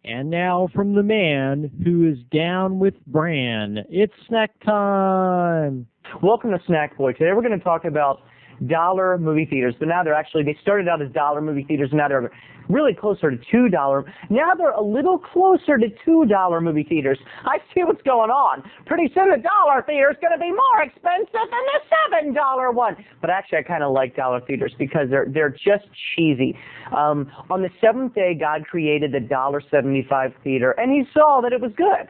And now from the man who is down with Bran, it's snack time. Welcome to Snackboy. Today we're going to talk about dollar movie theaters, but now they started out as dollar movie theaters, and now they're really closer to $2. Now they're a little closer to $2 movie theaters. I see what's going on. Pretty soon the dollar theater is going to be more expensive than the $7 one. But actually, I kind of like dollar theaters because they're just cheesy. On the seventh day, God created the $1.75 theater, and He saw that it was good.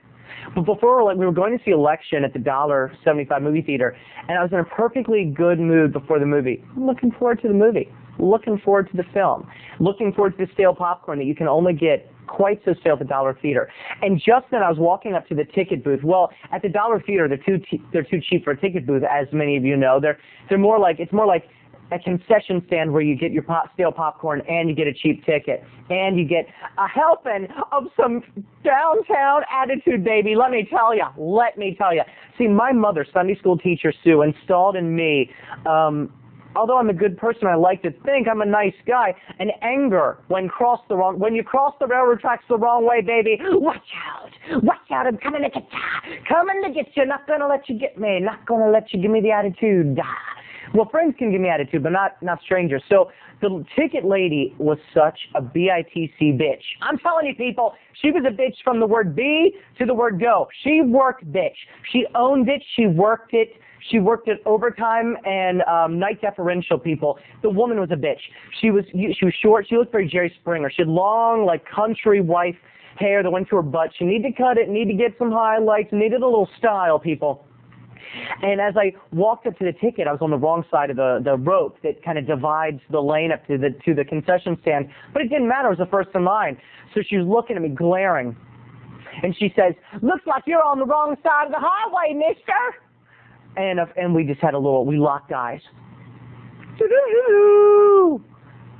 But before, we were going to see Election at the $1.75 movie theater, and I was in a perfectly good mood before the movie. I'm looking forward to the movie, looking forward to the film, looking forward to the stale popcorn that you can only get quite so stale at the dollar theater. And just then I was walking up to the ticket booth. Well, at the dollar theater, they're too cheap for a ticket booth, as many of you know. It's more like a concession stand where you get your stale popcorn and you get a cheap ticket and you get a helping of some downtown attitude, baby. Let me tell you. See, my mother, Sunday school teacher Sue, installed in me, although I'm a good person, I like to think I'm a nice guy, an anger when you cross the railroad tracks the wrong way, baby. Watch out, I'm coming to get you, not gonna let you get me, not gonna let you give me the attitude. Well, friends can give me attitude, but not strangers. So the ticket lady was such a bitch bitch. I'm telling you, people, she was a bitch from the word be to the word go. She worked bitch. She owned it. She worked it. She worked it overtime and night differential, people. The woman was a bitch. She was short. She looked very Jerry Springer. She had long, country wife hair that went to her butt. She needed to cut it, needed to get some highlights, needed a little style, people. And as I walked up to the ticket, I was on the wrong side of the rope that kind of divides the lane up to the concession stand. But it didn't matter. I was the first in line. So she was looking at me, glaring. And she says, "Looks like you're on the wrong side of the highway, mister." And we just had we locked eyes. Doo-doo-doo-doo.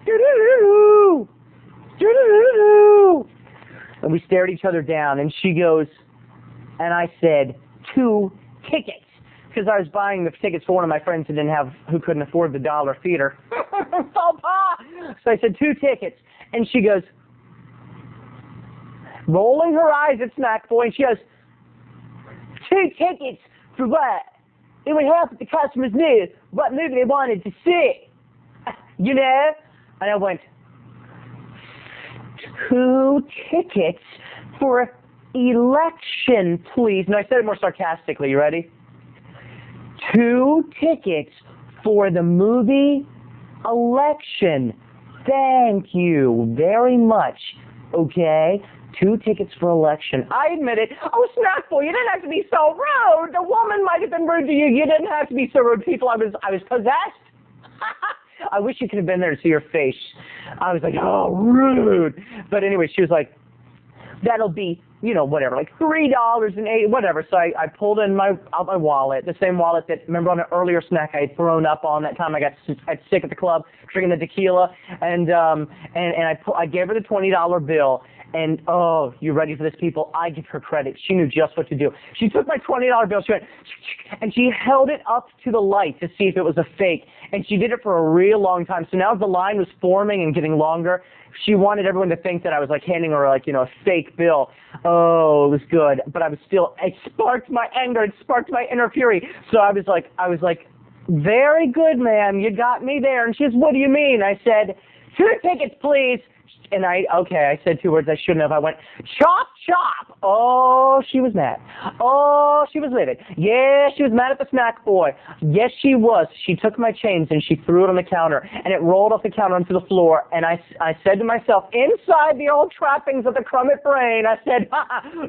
Doo-doo-doo-doo. Doo-doo-doo-doo. And we stared each other down. And she goes, and I said, 2 tickets. Because I was buying the tickets for one of my friends who couldn't afford the dollar theater. So I said 2 tickets, and she goes, rolling her eyes at Snackboy, and she goes, 2 tickets for what? It would help if the customers knew what movie they wanted to see. You know? And I went, 2 tickets for Election, please. And I said it more sarcastically. You ready? 2 tickets for the movie Election. Thank you very much. Okay? 2 tickets for Election. I admit it. Oh, Snackboy, you didn't have to be so rude. The woman might have been rude to you. You didn't have to be so rude. People, I was possessed. I wish you could have been there to see her face. I was like, oh, rude. But anyway, she was like, that'll be, whatever, $3.08, whatever. So I pulled in out my wallet, the same wallet that, remember on an earlier snack I had thrown up on that time I got sick at the club drinking the tequila, and I gave her the $20 bill. And, oh, you ready for this, people? I give her credit. She knew just what to do. She took my $20 bill, she went, and she held it up to the light to see if it was a fake. And she did it for a real long time. So now as the line was forming and getting longer, she wanted everyone to think that I was handing her a fake bill. Oh, it was good. But it sparked my anger. It sparked my inner fury. So I was like, very good, ma'am. You got me there. And she says, what do you mean? I said, 2 tickets, please. And I said 2 words I shouldn't have. I went, chop, chop. Oh, she was mad. Oh, she was livid. Yeah, she was mad at the Snackboy. Yes, she was. She took my change and she threw it on the counter, and it rolled off the counter onto the floor. And I said to myself, inside the old trappings of the Crummitt brain, I said,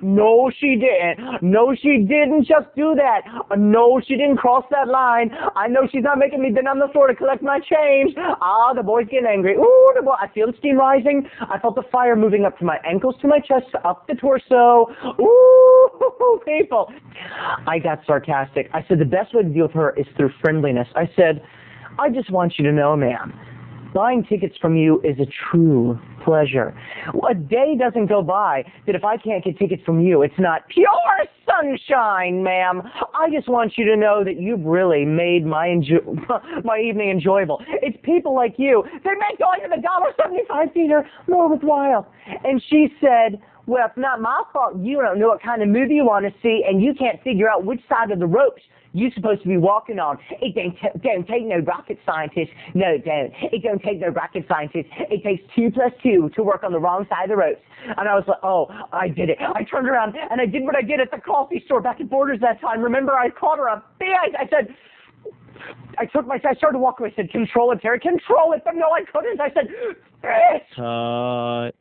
no, she didn't. No, she didn't just do that. No, she didn't cross that line. I know she's not making me bend on the floor to collect my change. Ah, the boy's getting angry. Ooh, I feel the steam rising. I felt the fire moving up to my ankles, to my chest, up the torso. Ooh, people. I got sarcastic. I said the best way to deal with her is through friendliness. I said, I just want you to know, ma'am, buying tickets from you is a true pleasure. A day doesn't go by that if I can't get tickets from you, it's not pure sunshine, ma'am. I just want you to know that you've really made my evening enjoyable. It's people like you that make going to the $1.75 theater more worthwhile. And she said, Well, it's not my fault you don't know what kind of movie you want to see, and you can't figure out which side of the ropes you're supposed to be walking on. It don't take no rocket scientist. No, it don't. It don't take no rocket scientist. It takes 2 + 2 to work on the wrong side of the ropes. And I was like, oh, I did it. I turned around, and I did what I did at the coffee store back at Borders that time. Remember, I called her up. I said, I started walking. I said, control it, Terry. Control it. But no, I couldn't. I said, Cut.